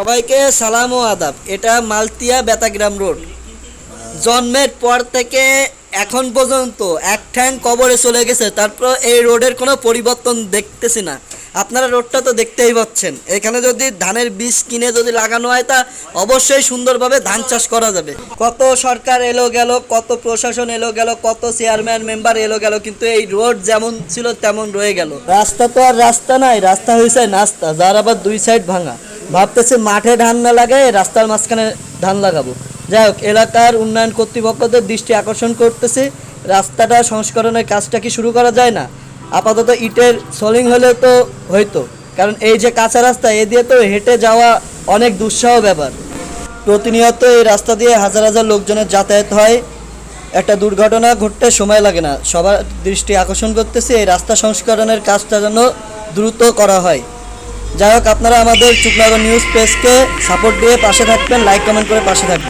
সবাইকে সালাম ও আদাব। এটা মালতিয়া বেতাগ্রাম রোড। জন্মের পর থেকে এখন পর্যন্ত এক ঠ্যাং কবরে চলে গেছে, তারপর এই রোডের কোনো পরিবর্তন দেখতেছি না। আপনারা রোডটা তো দেখতেই পাচ্ছেন। এখানে যদি ধানের বীজ কিনে যদি লাগানো হয় তা অবশ্যই সুন্দরভাবে ধান চাষ করা যাবে। কত সরকার এলো গেল, কত প্রশাসন এলো গেল, কত চেয়ারম্যান মেম্বার এলো গেল, কিন্তু এই রোড যেমন ছিল তেমন রয়ে গেল। রাস্তা তো আর রাস্তা নাই, রাস্তা হয়েছে নাস্তা, যার আবার দুই সাইড ভাঙা। ভাবতেছে মাঠে ধান না লাগাই রাস্তার মাঝখানে ধান লাগাবো। যাই হোক, এলাকার উন্নয়ন কর্তৃপক্ষদের দৃষ্টি আকর্ষণ করতেছে, রাস্তাটা সংস্করণের কাজটা কি শুরু করা যায় না? আপাতত ইটের সলিং হলে তো হয়তো, কারণ এই যে কাঁচা রাস্তা এ দিয়ে তো হেঁটে যাওয়া অনেক দুঃসহ ব্যাপার। প্রতিনিয়ত এই রাস্তা দিয়ে হাজার হাজার লোকজনের যাতায়াত হয়, একটা দুর্ঘটনা ঘটতে সময় লাগে না। সবার দৃষ্টি আকর্ষণ করতেছে এই রাস্তা সংস্করণের কাজটা যেন দ্রুত করা হয়। যাই হোক, আপনারা আমাদের চুকনগর নিউজ পেজকে সাপোর্ট দিয়ে পাশে থাকবেন, লাইক কমেন্ট করে পাশে থাকবেন।